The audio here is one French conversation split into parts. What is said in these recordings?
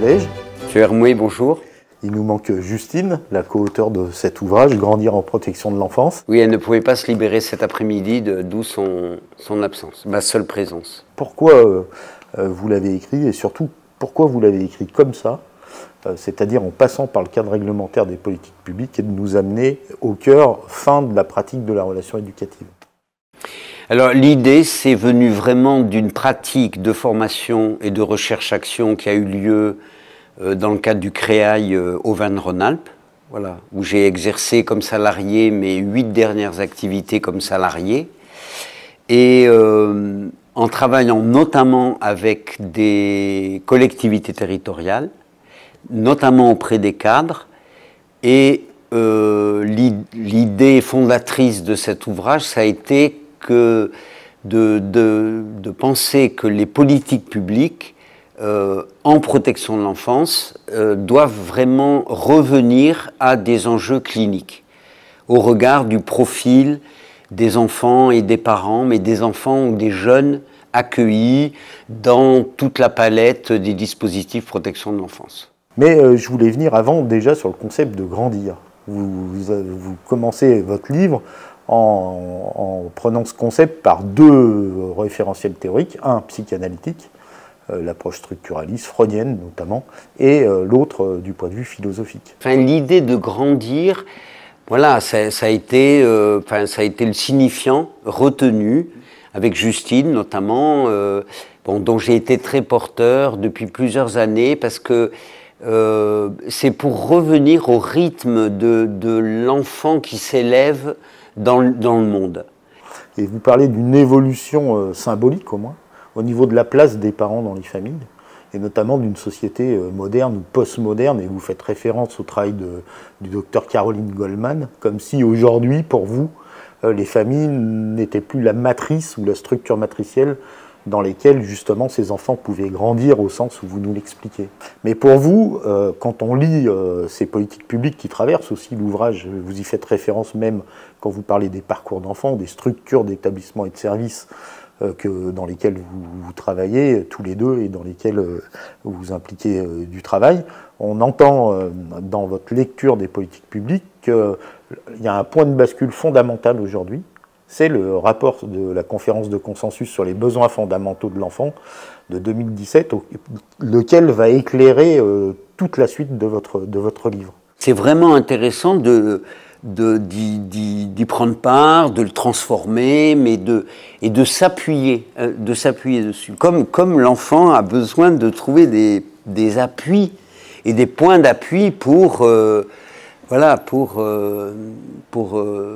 collège. Monsieur Hermouet, bonjour. Il nous manque Justine, la co-auteure de cet ouvrage, Grandir en protection de l'enfance. Oui, elle ne pouvait pas se libérer cet après-midi, d'où son absence, ma seule présence. Pourquoi vous l'avez écrit et surtout pourquoi vous l'avez écrit comme ça, c'est-à-dire en passant par le cadre réglementaire des politiques publiques et de nous amener au cœur fin de la pratique de la relation éducative. Alors l'idée, c'est venu vraiment d'une pratique de formation et de recherche-action qui a eu lieu dans le cadre du CREAI Auvergne-Rhône-Alpes, voilà, où j'ai exercé comme salarié mes 8 dernières activités comme salarié. Et en travaillant notamment avec des collectivités territoriales, notamment auprès des cadres, et l'idée fondatrice de cet ouvrage, ça a été que de penser que les politiques publiques en protection de l'enfance doivent vraiment revenir à des enjeux cliniques, au regard du profil des enfants et des parents, mais des enfants ou des jeunes accueillis dans toute la palette des dispositifs de protection de l'enfance. Mais je voulais venir avant déjà sur le concept de grandir. Vous commencez votre livre en prenant ce concept par 2 référentiels théoriques, un psychanalytique, l'approche structuraliste, freudienne notamment, et l'autre du point de vue philosophique. Enfin, l'idée de grandir, voilà, ça a été le signifiant retenu avec Justine notamment, dont j'ai été très porteur depuis plusieurs années, parce que c'est pour revenir au rythme de l'enfant qui s'élève dans le monde. Et vous parlez d'une évolution symbolique au moins, au niveau de la place des parents dans les familles, et notamment d'une société moderne ou post-moderne, et vous faites référence au travail du docteur Caroline Goldman, comme si aujourd'hui, pour vous, les familles n'étaient plus la matrice ou la structure matricielle dans lesquelles justement ces enfants pouvaient grandir au sens où vous nous l'expliquez. Mais pour vous, quand on lit ces politiques publiques qui traversent aussi l'ouvrage, vous y faites référence même quand vous parlez des parcours d'enfants, des structures d'établissements et de services dans lesquels vous travaillez tous les deux et dans lesquels vous vous impliquez du travail, on entend dans votre lecture des politiques publiques qu'il y a un point de bascule fondamental aujourd'hui. C'est le rapport de la conférence de consensus sur les besoins fondamentaux de l'enfant de 2017, lequel va éclairer toute la suite de votre livre. C'est vraiment intéressant d'y prendre part, de le transformer, mais de s'appuyer dessus. Comme l'enfant a besoin de trouver des appuis et des points d'appui pour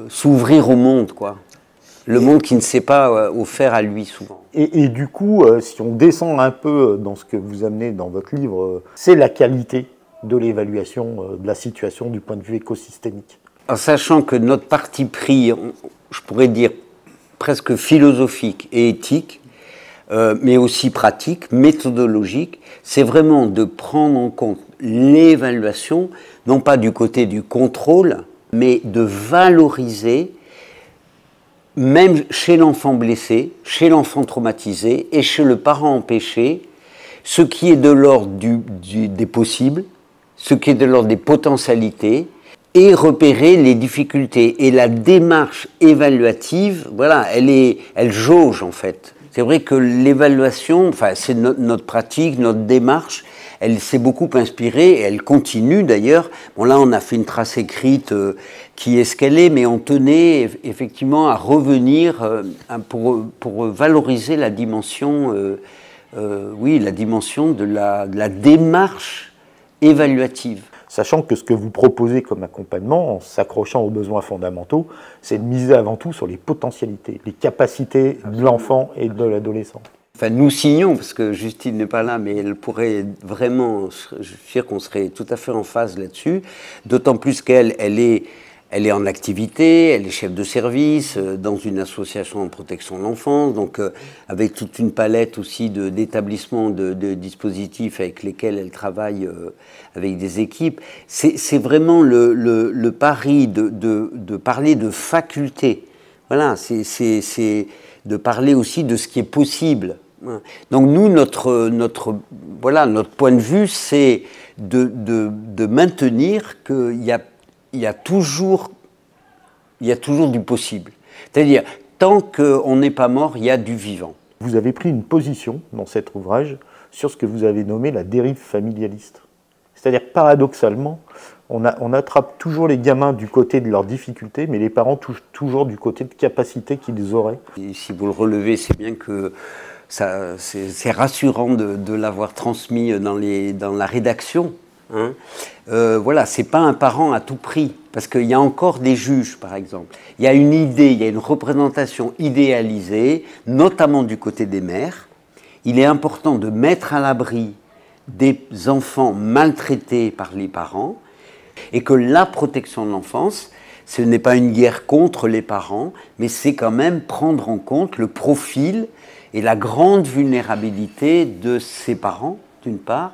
s'ouvrir au monde, quoi. Le monde qui ne s'est pas offert à lui souvent. Et du coup, si on descend un peu dans ce que vous amenez dans votre livre, c'est la qualité de l'évaluation de la situation du point de vue écosystémique. En sachant que notre parti pris, je pourrais dire presque philosophique et éthique, mais aussi pratique, méthodologique, c'est vraiment de prendre en compte l'évaluation, non pas du côté du contrôle, mais de valoriser, même chez l'enfant blessé, chez l'enfant traumatisé et chez le parent empêché, ce qui est de l'ordre des possibles, ce qui est de l'ordre des potentialités, et repérer les difficultés. Et la démarche évaluative, voilà, elle jauge en fait. C'est vrai que l'évaluation, enfin c'est notre pratique, notre démarche, elle s'est beaucoup inspirée, et elle continue d'ailleurs. Bon là on a fait une trace écrite qui est ce qu'elle est, mais on tenait effectivement à revenir pour valoriser la dimension, la dimension de la démarche évaluative. Sachant que ce que vous proposez comme accompagnement, en s'accrochant aux besoins fondamentaux, c'est de miser avant tout sur les potentialités, les capacités de l'enfant et de l'adolescent. Enfin, nous signons, parce que Justine n'est pas là, mais elle pourrait vraiment, je suis sûr qu'on serait tout à fait en phase là-dessus, d'autant plus qu'elle est en activité, elle est chef de service dans une association en protection de l'enfance, donc avec toute une palette aussi d'établissements, de dispositifs avec lesquels elle travaille avec des équipes. C'est vraiment le pari de parler de faculté. Voilà, c'est de parler aussi de ce qui est possible. Donc nous, notre point de vue, c'est de maintenir qu'il y a toujours du possible. C'est-à-dire, tant qu'on n'est pas mort, il y a du vivant. Vous avez pris une position dans cet ouvrage sur ce que vous avez nommé la dérive familialiste. C'est-à-dire, paradoxalement, on attrape toujours les gamins du côté de leurs difficultés, mais les parents toujours du côté de capacités qu'ils auraient. Et si vous le relevez, c'est bien que c'est rassurant de l'avoir transmis dans la rédaction. Hein. Voilà, c'est pas un parent à tout prix, parce qu'il y a encore des juges, par exemple. Il y a une idée, il y a une représentation idéalisée, notamment du côté des mères. Il est important de mettre à l'abri des enfants maltraités par les parents, et que la protection de l'enfance, ce n'est pas une guerre contre les parents, mais c'est quand même prendre en compte le profil et la grande vulnérabilité de ces parents, d'une part,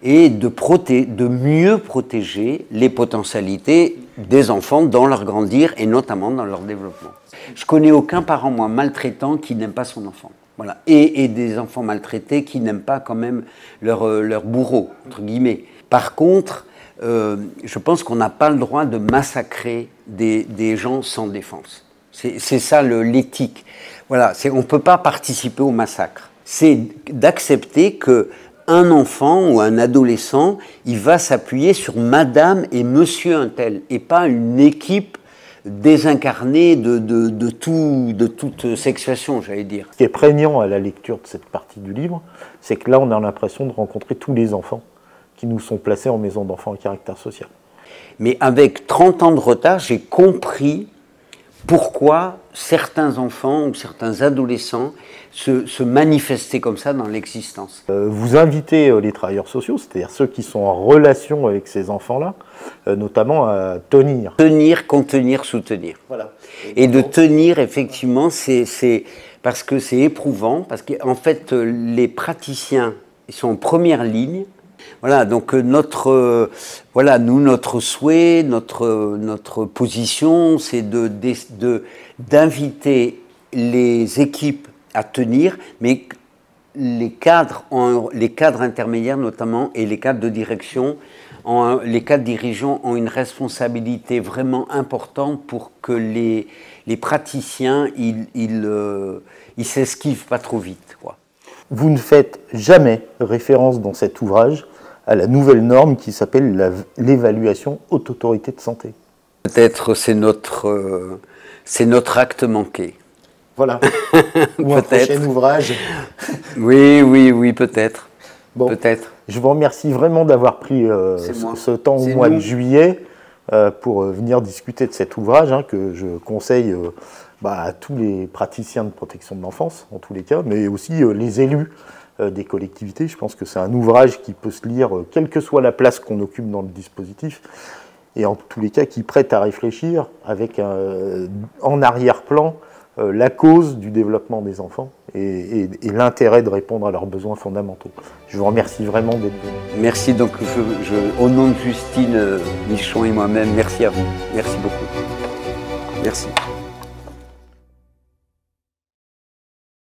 et de mieux protéger les potentialités des enfants dans leur grandir et notamment dans leur développement. Je connais aucun parent, moi, maltraitant qui n'aime pas son enfant. Voilà. Et des enfants maltraités qui n'aiment pas quand même leur bourreau, entre guillemets. Par contre, je pense qu'on n'a pas le droit de massacrer des gens sans défense. C'est ça l'éthique. Voilà, on ne peut pas participer au massacre. C'est d'accepter qu'un enfant ou un adolescent, il va s'appuyer sur madame et monsieur un tel, et pas une équipe désincarnée de toute sexuation, j'allais dire. Ce qui est prégnant à la lecture de cette partie du livre, c'est que là, on a l'impression de rencontrer tous les enfants qui nous sont placés en maison d'enfants à caractère social. Mais avec 30 ans de retard, j'ai compris pourquoi certains enfants ou certains adolescents se manifestaient comme ça dans l'existence. Vous invitez les travailleurs sociaux, c'est-à-dire ceux qui sont en relation avec ces enfants-là, notamment à tenir. Tenir, contenir, soutenir. Voilà. Et de tenir, effectivement, c'est parce que c'est éprouvant, parce qu'en fait, les praticiens, ils sont en première ligne. Voilà, donc notre souhait, notre position, c'est d'inviter les équipes à tenir, mais les cadres intermédiaires notamment et les cadres de direction, les cadres dirigeants ont une responsabilité vraiment importante pour que les praticiens ils s'esquivent pas trop vite, quoi. Vous ne faites jamais référence dans cet ouvrage à la nouvelle norme qui s'appelle l'évaluation haute autorité de santé. Peut-être c'est notre acte manqué. Voilà. Ou un prochain ouvrage. Oui, peut-être. Bon, peut-être. Je vous remercie vraiment d'avoir pris ce temps au mois de juillet pour venir discuter de cet ouvrage que je conseille à tous les praticiens de protection de l'enfance, en tous les cas, mais aussi les élus des collectivités. Je pense que c'est un ouvrage qui peut se lire, quelle que soit la place qu'on occupe dans le dispositif, et en tous les cas qui prête à réfléchir avec en arrière-plan la cause du développement des enfants et l'intérêt de répondre à leurs besoins fondamentaux. Je vous remercie vraiment d'être venu. Merci, donc au nom de Justine Michon et moi-même, merci à vous. Merci beaucoup. Merci.